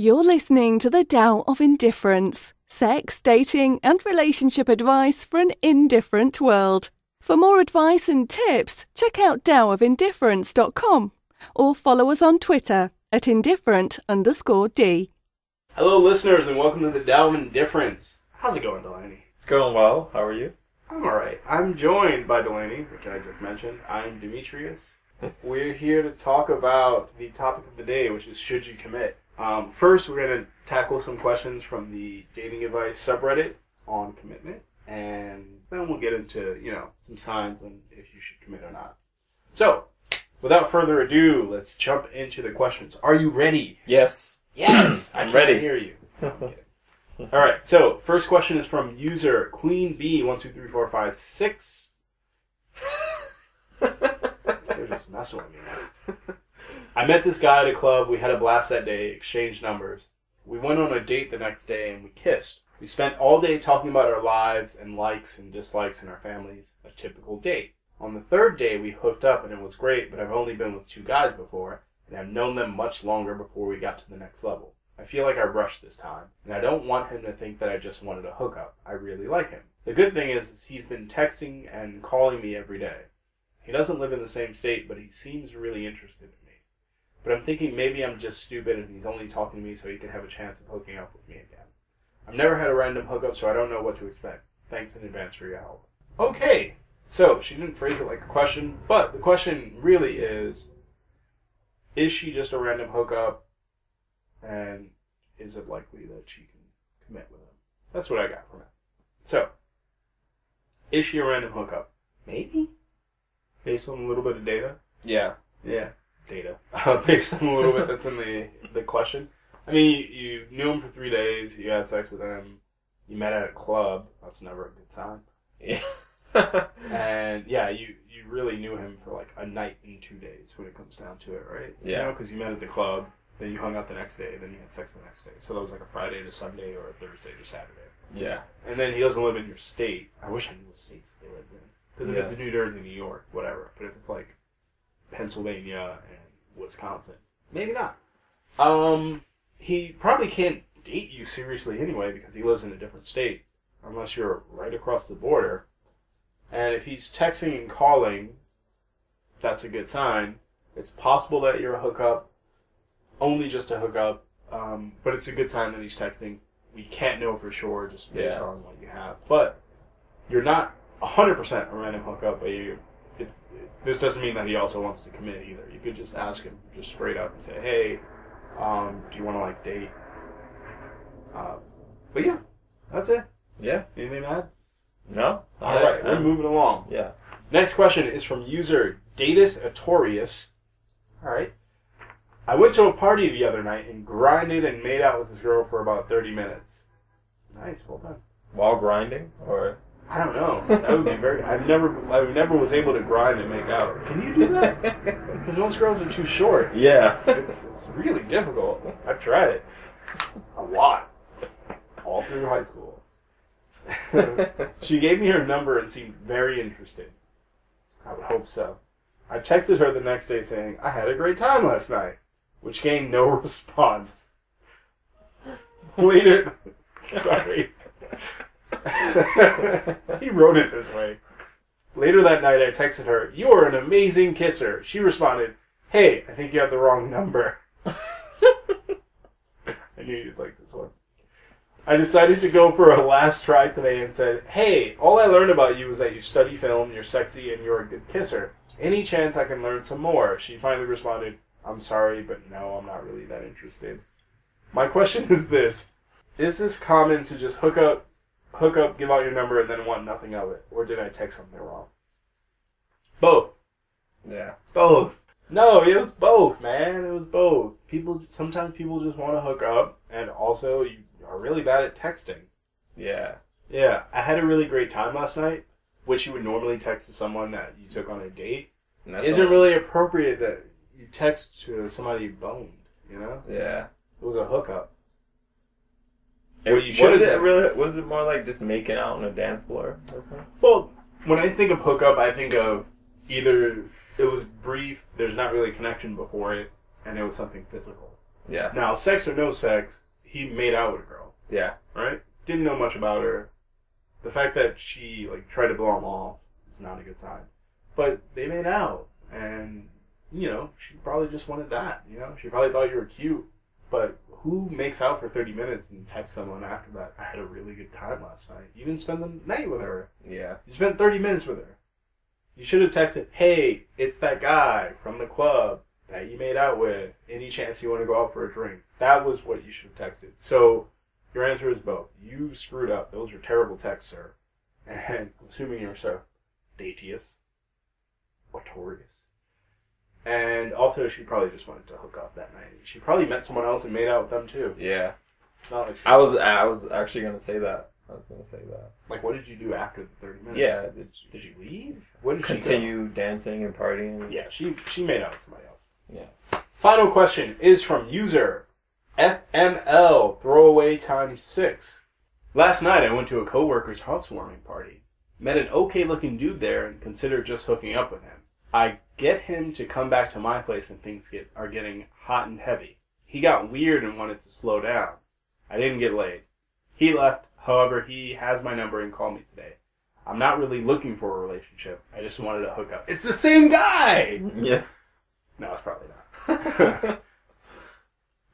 You're listening to the Tao of Indifference. Sex, dating, and relationship advice for an indifferent world. For more advice and tips, check out taoofindifference.com or follow us on Twitter at indifferent_D. Hello, listeners, and welcome to the Tao of Indifference. How's it going, Delaney? It's going well. How are you? I'm alright. I'm joined by Delaney, which I just mentioned. I'm Demetrius. We're here to talk about the topic of the day, which is should you commit? First, we're going to tackle some questions from the dating advice subreddit on commitment, and then we'll get into, some signs on if you should commit or not. So, without further ado, let's jump into the questions. Are you ready? Yes. Yes! I'm ready. I hear you. Okay. Alright, so, first question is from user QueenB123456. They're just messing with me now. I met this guy at a club. We had a blast that day, exchanged numbers. We went on a date the next day and we kissed. We spent all day talking about our lives and likes and dislikes in our families. A typical date. On the third day, we hooked up and it was great, but I've only been with 2 guys before, and I've known them much longer before we got to the next level. I feel like I rushed this time, and I don't want him to think that I just wanted a hookup. I really like him. The good thing is he's been texting and calling me every day. He doesn't live in the same state, but he seems really interested in me. But I'm thinking maybe I'm just stupid and he's only talking to me so he can have a chance of hooking up with me again. I've never had a random hookup, so I don't know what to expect. Thanks in advance for your help. Okay, so she didn't phrase it like a question, but the question really is she just a random hookup, and is it likely that she can commit with him? That's what I got from it. So, is she a random hookup? Maybe? Based on a little bit of data? Yeah. Yeah. Data. Based on a little bit that's in the question. I mean, you knew him for 3 days, you had sex with him, you met at a club, that's never a good time. Yeah. And, yeah, you really knew him for like a night and 2 days when it comes down to it, right? Yeah. Because you met at the club, then you hung out the next day, then you had sex the next day. So that was like a Friday to Sunday or a Thursday to Saturday. Yeah. And then he doesn't live in your state. I wish I knew what states they lived in. Because if it's New Jersey, New York, whatever. But if it's like Pennsylvania and Wisconsin, maybe not. He probably can't date you seriously anyway because he lives in a different state, unless you're right across the border. And if he's texting and calling, that's a good sign. It's possible that you're a hookup, only just a hookup, but it's a good sign that he's texting. We can't know for sure just based on what you have. But you're not 100% a random hookup, but this doesn't mean that he also wants to commit either. You could just ask him just straight up and say, hey, do you want to date? But yeah, that's it. Yeah. Anything to add? No? Alright, we're moving along. Yeah. Next question is from user Datus Atorius. Alright. I went to a party the other night and grinded and made out with this girl for about 30 minutes. Nice, well done. While grinding? Or... I don't know. That would be very... I never was able to grind and make out. Can you do that? Because most girls are too short. Yeah. It's really difficult. I've tried it. A lot. All through high school. She gave me her number and seemed very interested. I would hope so. I texted her the next day saying, I had a great time last night, which gained no response. Later... Sorry. He wrote it this way. Later that night, I texted her, you are an amazing kisser. She responded, hey, I think you have the wrong number. I knew you'd like this one. I decided to go for a last try today and said, hey, all I learned about you is that you study film, you're sexy, and you're a good kisser. Any chance I can learn some more? She finally responded, I'm sorry, but no, I'm not really that interested. My question is this. Is this common to just hook up, give out your number, and then want nothing of it? Or did I text something wrong? Both. Yeah. Both. No, it was both, man. It was both. Sometimes people just want to hook up, and also you are really bad at texting. Yeah. Yeah. I had a really great time last night, which you would normally text to someone that you took on a date. Isn't really appropriate that you text to somebody you boned, you know? Yeah. It was a hookup. Was it more like just making out on a dance floor? Well, when I think of hookup, I think of either it was brief, there's not really connection before it, and it was something physical. Yeah. Now, sex or no sex, he made out with a girl, Yeah. right? Didn't know much about her. The fact that she like tried to blow him off is not a good sign. But they made out, and she probably just wanted that. She probably thought you were cute. But who makes out for 30 minutes and texts someone after that? I had a really good time last night. You didn't spend the night with her. Yeah. You spent 30 minutes with her. You should have texted, hey, it's that guy from the club that you made out with. Any chance you want to go out for a drink? That was what you should have texted. So your answer is both. You screwed up. Those are terrible texts, sir. And I'm assuming you're so datious. Notorious. And also, she probably just wanted to hook up that night. She probably met someone else and made out with them too. Yeah. It's not like I was actually gonna say that. Like, what did you do after the 30 minutes? Yeah. Did you leave? What did Continue dancing and partying? Yeah, she made out with somebody else. Yeah. Final question is from user FML Throwaway times 6. Last night I went to a coworker's housewarming party. Met an okay-looking dude there and considered just hooking up with him. I get him to come back to my place and things are getting hot and heavy. He got weird and wanted to slow down. I didn't get laid. He left. However, he has my number and called me today. I'm not really looking for a relationship. I just wanted to hook up. It's the same guy! Yeah. No, it's probably not.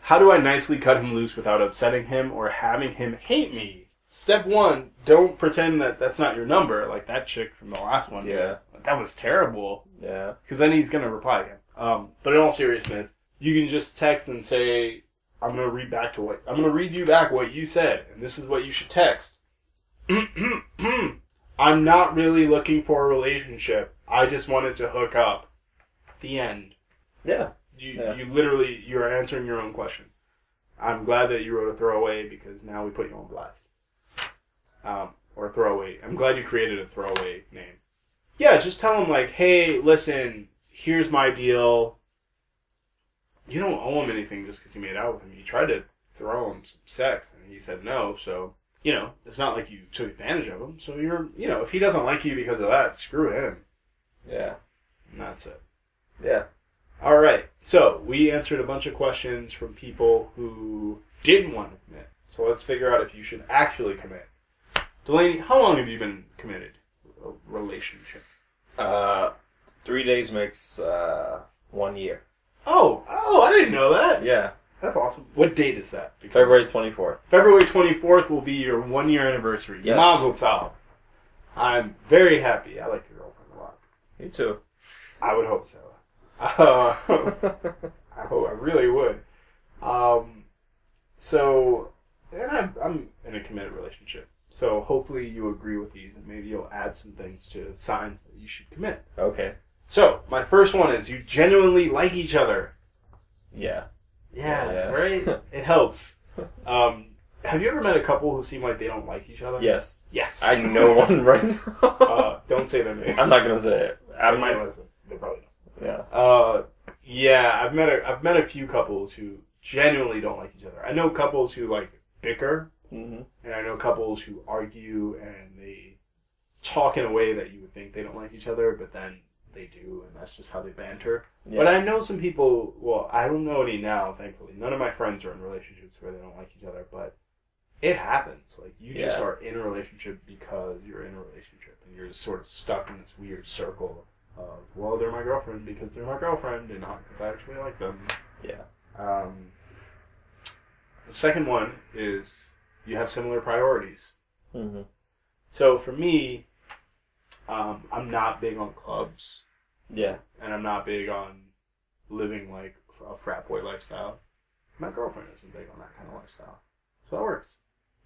How do I nicely cut him loose without upsetting him or having him hate me? Step 1, don't pretend that that's not your number, like that chick from the last one. Yeah. That was terrible. Yeah. Because then he's going to reply again. But in all seriousness, you can just text and say, I'm going to read you back what you said, and this is what you should text. I'm not really looking for a relationship. I just wanted to hook up. The end. Yeah. You're answering your own question. I'm glad that you wrote a throwaway because now we put you on blast. Or throwaway. I'm glad you created a throwaway name. Yeah, just tell him like, hey, listen, here's my deal. You don't owe him anything just because you made out with him. You tried to throw him some sex and he said no, so, it's not like you took advantage of him. So if he doesn't like you because of that, screw him. Yeah. And that's it. Yeah. All right. So we answered a bunch of questions from people who didn't want to commit. So let's figure out if you should actually commit. Delaney, how long have you been committed to a relationship? 3 days makes 1 year. Oh, I didn't know that. Yeah. That's awesome. What date is that? Because February 24th. February 24th will be your 1 year anniversary. Yes. Mazel tov. I'm very happy. I like your girlfriend a lot. Me too. I would hope so. I really would. And I'm in a committed relationship. So hopefully you agree with these and maybe you'll add some things to signs that you should commit. Okay. So, my first one is you genuinely like each other. Yeah. Yeah. Right? It helps. Have you ever met a couple who seem like they don't like each other? Yes. Yes. I know one right now. Don't say their names. I'm not going to say it. They might listen. They probably don't. Yeah. Yeah, I've met a few couples who genuinely don't like each other. I know couples who bicker, and I know couples who argue and they talk in a way that you would think they don't like each other, but then they do, and that's just how they banter. Yeah. But I know some people, well, I don't know any now, thankfully. None of my friends are in relationships where they don't like each other, but it happens. You just are in a relationship because you're in a relationship, and you're just sort of stuck in this weird circle of, well, they're my girlfriend because they're my girlfriend, and not because I actually like them. Yeah. The second one is you have similar priorities. Mm-hmm. So for me, I'm not big on clubs. Yeah. And I'm not big on living like a frat boy lifestyle. My girlfriend isn't big on that kind of lifestyle. So that works.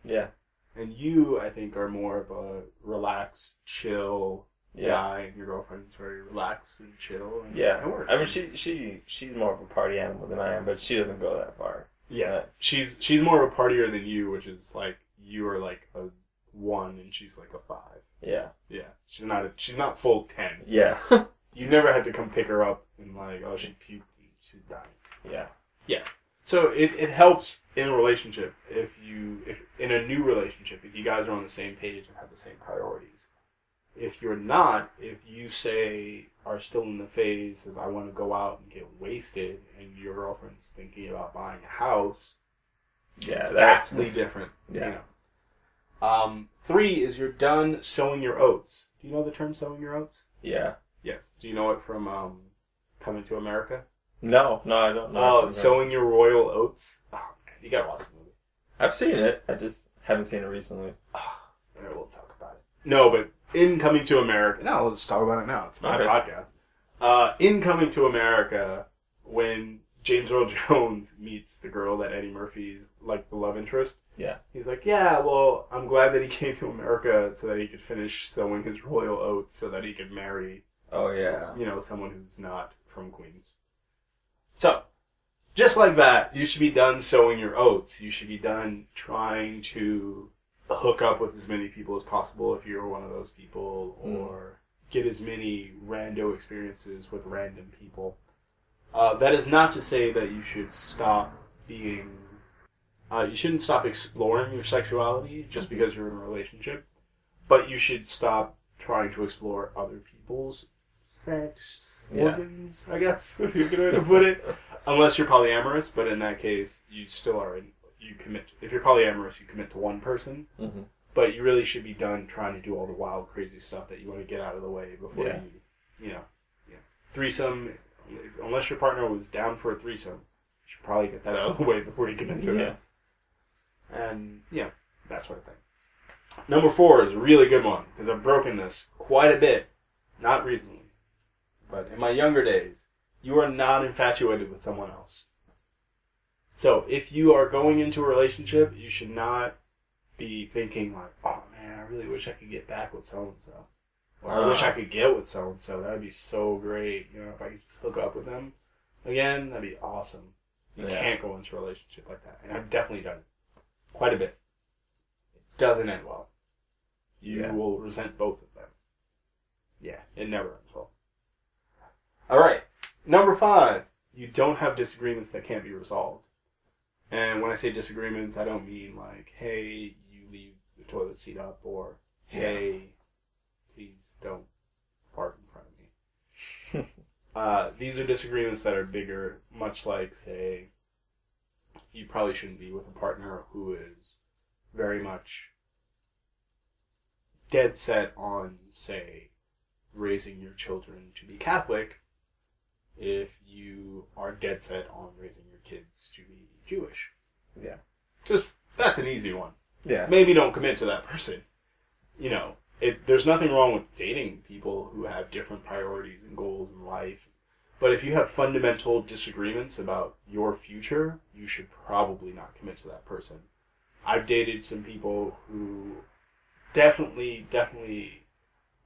Yeah. And you, I think, are more of a relaxed, chill guy, and your girlfriend's very relaxed and chill. And it works. I mean, she's more of a party animal than I am, but she doesn't go that far. Yeah. She's more of a partier than you, which is like you are like a 1 and she's like a 5. Yeah. Yeah. She's not full 10. Yeah. You never had to come pick her up and oh, she puked and she's dying. Yeah. Yeah. So it helps in a relationship if in a new relationship, if you guys are on the same page and have the same priorities. if you're not, if you say are still in the phase of I want to go out and get wasted, and your girlfriend's thinking about buying a house, Yeah, vastly different. Yeah. You know. 3 is you're done sowing your oats. Do you know the term sowing your oats? Yeah. Yes. Do you know it from Coming to America? No, I don't know. Oh, sowing your royal oats. Oh man, you gotta watch the movie. I've seen it. I just haven't seen it recently. We'll talk about it. No, but in Coming to America... No, let's talk about it now. It's my podcast. In Coming to America, when James Earl Jones meets the girl that Eddie Murphy's, like, the love interest, yeah, he's like, yeah, well, I'm glad that he came to America so that he could finish sowing his royal oats so that he could marry, oh yeah, you know, someone who's not from Queens. So, just like that, you should be done sowing your oats. You should be done trying to hook up with as many people as possible if you're one of those people, or get as many rando experiences with random people. That is not to say that you should stop being... you shouldn't stop exploring your sexuality just because you're in a relationship, but you should stop trying to explore other people's sex organs, I guess, if you're going to put it. Unless you're polyamorous, but in that case, you still are... You commit. If you're polyamorous, you commit to one person, but you really should be done trying to do all the wild, crazy stuff that you want to get out of the way before you know, threesome. Unless your partner was down for a threesome, you should probably get that out of the way before you commit to it. And that sort of thing. Number 4 is a really good one because I've broken this quite a bit, not recently, but in my younger days. You are not infatuated with someone else. So, if you are going into a relationship, you should not be thinking like, oh man, I really wish I could get back with so-and-so. Or I wish I could get with so-and-so. That would be so great. You know, if I could just hook up with them again, that'd be awesome. You can't go into a relationship like that. And I've definitely done it. Quite a bit. It doesn't end well. You will resent both of them. Yeah, it never ends well. Alright, number 5. You don't have disagreements that can't be resolved. And when I say disagreements, I don't mean like, hey, you leave the toilet seat up, or hey, please don't fart in front of me. These are disagreements that are bigger, much like, say, you probably shouldn't be with a partner who is very much dead set on, say, raising your children to be Catholic, if you are dead set on raising your kids to be Jewish. Yeah. Just, that's an easy one. Yeah. Maybe don't commit to that person. You know, there's nothing wrong with dating people who have different priorities and goals in life. But if you have fundamental disagreements about your future, you should probably not commit to that person. I've dated some people who definitely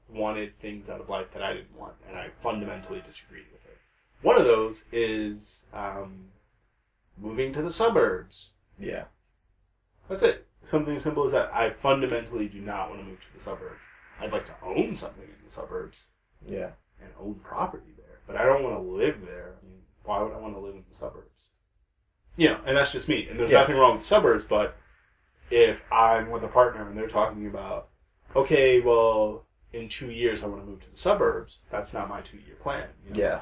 wanted things out of life that I didn't want, and I fundamentally disagreed with it. One of those is moving to the suburbs. Yeah. That's it. Something as simple as that. I fundamentally do not want to move to the suburbs. I'd like to own something in the suburbs. Yeah. And own property there. But I don't want to live there. I mean, why would I want to live in the suburbs? You know, and that's just me. And there's nothing wrong with suburbs, but if I'm with a partner and they're talking about, okay, well, in 2 years I want to move to the suburbs, that's not my 2-year plan. You know? Yeah.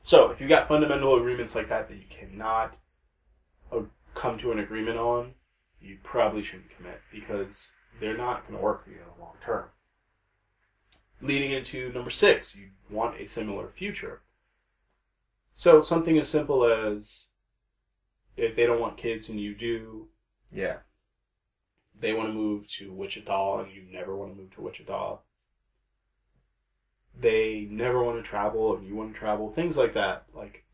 So, if you got fundamental agreements like that you cannot come to an agreement on, you probably shouldn't commit, because they're not going to work for you in the long term. Leading into number 6, you want a similar future. So, something as simple as, if they don't want kids and you do, they want to move to Wichita and you never want to move to Wichita. They never want to travel and you want to travel. Things like that. Like,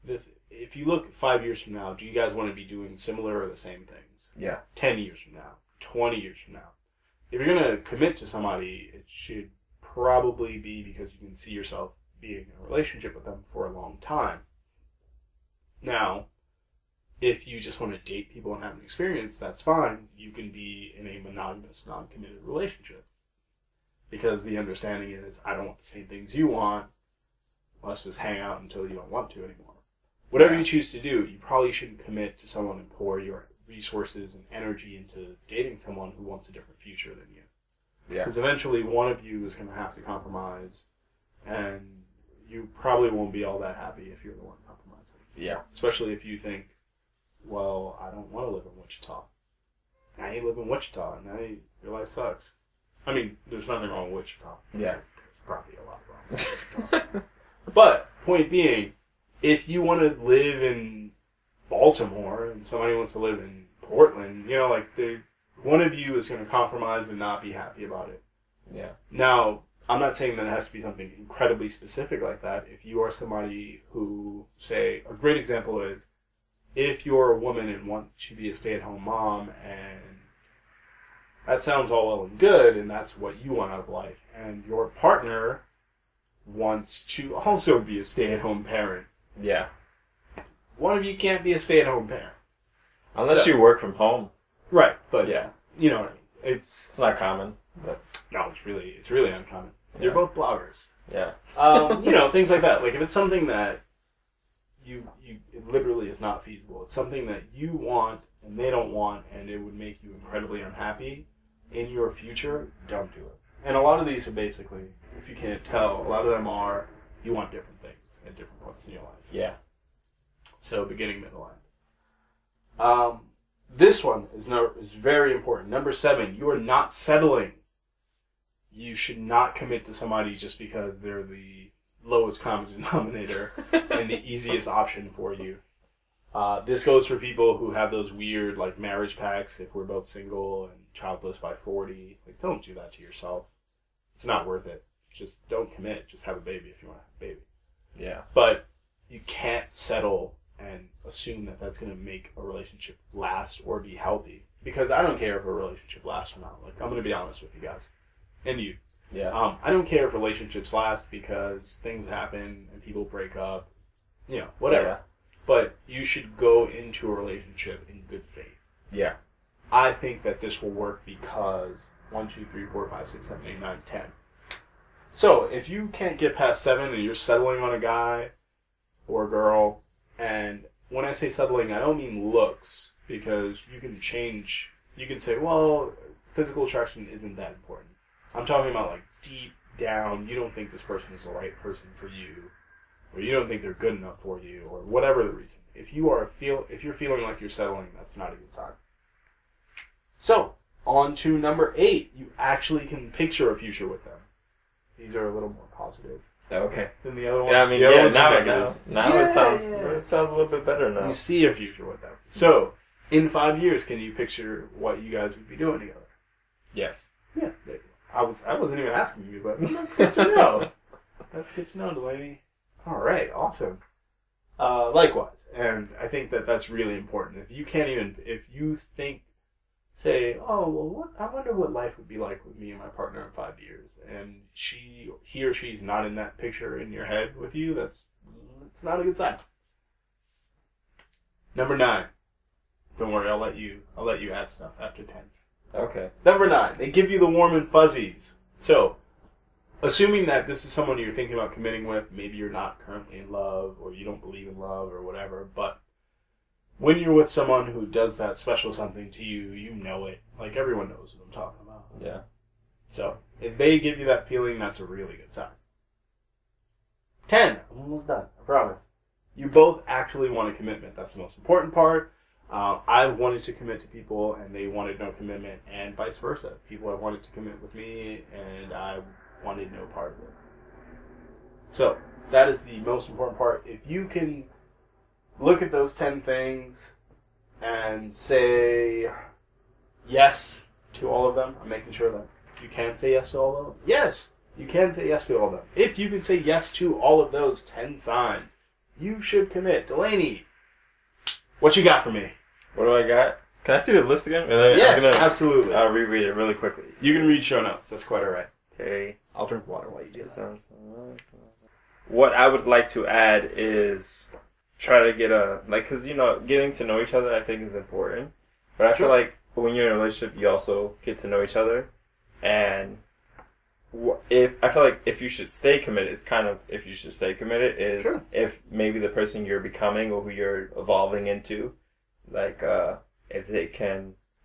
if you look 5 years from now, do you guys want to be doing similar or the same things? Yeah. 10 years from now. 20 years from now. If you're going to commit to somebody, it should probably be because you can see yourself being in a relationship with them for a long time. Now, if you just want to date people and have an experience, that's fine. You can be in a monogamous, non-committed relationship. Because the understanding is, I don't want the same things you want. Let's just hang out until you don't want to anymore. Whatever you choose to do, you probably shouldn't commit to someone and pour your resources and energy into dating someone who wants a different future than you. Yeah. Because eventually one of you is going to have to compromise, and you probably won't be all that happy if you're the one compromising. Yeah. Especially if you think, well, I don't want to live in Wichita. Now you live in Wichita, and now your life sucks. I mean, there's nothing wrong with Wichita. Yeah. There's probably a lot wrong with Wichita. But, point being, if you want to live in Baltimore, and somebody wants to live in Portland, you know, like, one of you is going to compromise and not be happy about it. Yeah. Now, I'm not saying that it has to be something incredibly specific like that. If you are somebody who, say, a great example is, if you're a woman and want to be a stay-at-home mom, and that sounds all well and good, and that's what you want out of life, and your partner wants to also be a stay-at-home parent. Yeah. One of you can't be a stay-at-home parent. Unless you work from home. Right, but yeah, you know what I mean. It's not common. But no, it's really uncommon. Yeah. You're both bloggers. Yeah. You know, things like that. Like if it's something that it literally is not feasible. It's something that you want and they don't want, and it would make you incredibly unhappy in your future. Don't do it. And a lot of these are basically, if you can't tell, a lot of them are you want different things at different points in your life. Yeah. So beginning, middle, end. This one is very important. Number 7, you are not settling. You should not commit to somebody just because they're the lowest common denominator and the easiest option for you. This goes for people who have those weird like marriage pacts. If we're both single and childless by 40, like don't do that to yourself. It's not worth it. Just don't commit. Just have a baby if you want to have a baby. Yeah. But you can't settle and assume that that's going to make a relationship last or be healthy. Because I don't care if a relationship lasts or not. Like, I'm going to be honest with you guys. And you. Yeah. I don't care if relationships last because things happen and people break up. You know, whatever. Yeah. But you should go into a relationship in good faith. Yeah. I think that this will work because 1, 2, 3, 4, 5, 6, 7, 8, 9, 10. So, if you can't get past 7 and you're settling on a guy or a girl, and when I say settling, I don't mean looks, because you can change, you can say, well, physical attraction isn't that important. I'm talking about like deep down, you don't think this person is the right person for you, or you don't think they're good enough for you, or whatever the reason. If you're feeling like you're settling, that's not a good sign. So, on to number 8. You actually can picture a future with them. These are a little more positive. Okay. Than the other ones. Yeah, I mean, now it sounds a little bit better now. You see a future with them. So, in 5 years, can you picture what you guys would be doing together? Yes. Yeah. I wasn't even asking you, but that's good to know. That's good to know, Delaney. All right, awesome. Likewise, and I think that that's really important. If you say, oh, well, I wonder what life would be like with me and my partner in 5 years, and he or she's not in that picture in your head with you, it's not a good sign. Number 9. Don't worry, I'll let you add stuff after 10. Okay. Number 9, they give you the warm and fuzzies. So, assuming that this is someone you're thinking about committing with, maybe you're not currently in love, or you don't believe in love, or whatever, but when you're with someone who does that special something to you, you know it. Like, everyone knows what I'm talking about. Yeah. So, if they give you that feeling, that's a really good sign. 10, I'm almost done, I promise. You both actually want a commitment. That's the most important part. I've wanted to commit to people, and they wanted no commitment, and vice versa. People have wanted to commit with me, and I wanted no part of it. So, that is the most important part. If you can look at those 10 things and say yes to all of them, I'm making sure that you can say yes to all of them. Yes, you can say yes to all of them. If you can say yes to all of those 10 signs, you should commit. Delaney, what you got for me? What do I got? Can I see the list again? Yes, absolutely. I'll reread it really quickly. You can read show notes. That's quite alright. Okay. I'll drink water while you do that. What I would like to add is try to get because, getting to know each other I think is important. But I feel like when you're in a relationship, you also get to know each other. And if you should stay committed, if maybe the person you're becoming or who you're evolving into, if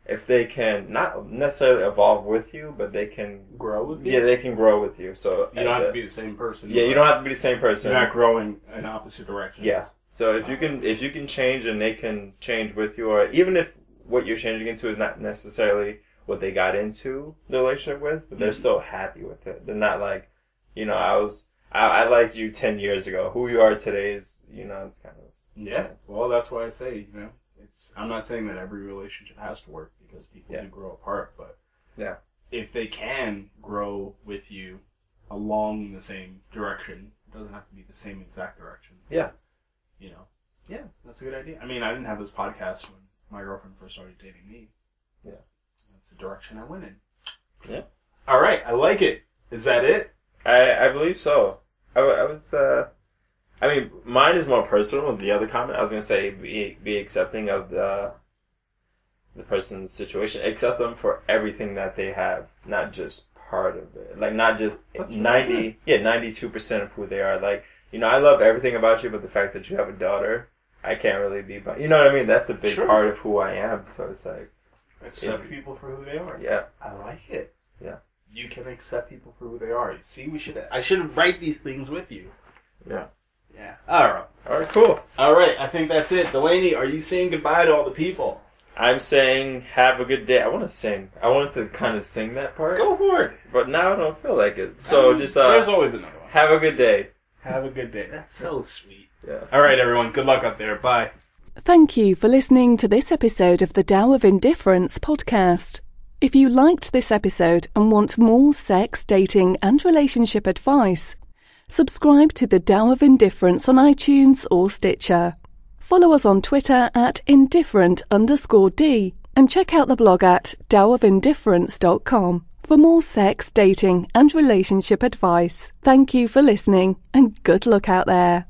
if they can not necessarily evolve with you, but they can grow with you. Yeah, they can grow with you. So you don't have to be the same person. Yeah, you don't have to be the same person. You're not growing in opposite directions. Yeah. So if you can change and they can change with you, or even if what you're changing into is not necessarily what they got into the relationship with, but they're still happy with it. They're not like, I liked you 10 years ago. Who you are today is, it's kind of... Yeah. Well, that's why I say, I'm not saying that every relationship has to work because people do grow apart, but if they can grow with you along the same direction, it doesn't have to be the same exact direction. Yeah. Yeah, that's a good idea. I mean, I didn't have this podcast when my girlfriend first started dating me. Yeah. That's the direction I went in. Yeah. All right, I like it. Is that it? I believe so. Mine is more personal than the other comment. I was going to say be accepting of the person's situation. Accept them for everything that they have, not just part of it. Like, not just 92% of who they are. Like, I love everything about you, but the fact that you have a daughter, I can't really be, but you know what I mean? That's a big part of who I am, so it's like... Accept people for who they are. Yeah. I like it. Yeah. You can accept people for who they are. See, I should write these things with you. Yeah. Yeah. All right, cool. All right, I think that's it. Delaney, are you saying goodbye to all the people? I'm saying have a good day. I want to sing. I wanted to kind of sing that part. Go for it. But now I don't feel like it. So there's always another one. Have a good day. Have a good day. That's so sweet. Yeah. All right, everyone. Good luck up there. Bye. Thank you for listening to this episode of the Tao of Indifference podcast. If you liked this episode and want more sex, dating and relationship advice, subscribe to the Tao of Indifference on iTunes or Stitcher. Follow us on Twitter at indifferent_D and check out the blog at taoofindifference.com for more sex, dating and relationship advice. Thank you for listening and good luck out there.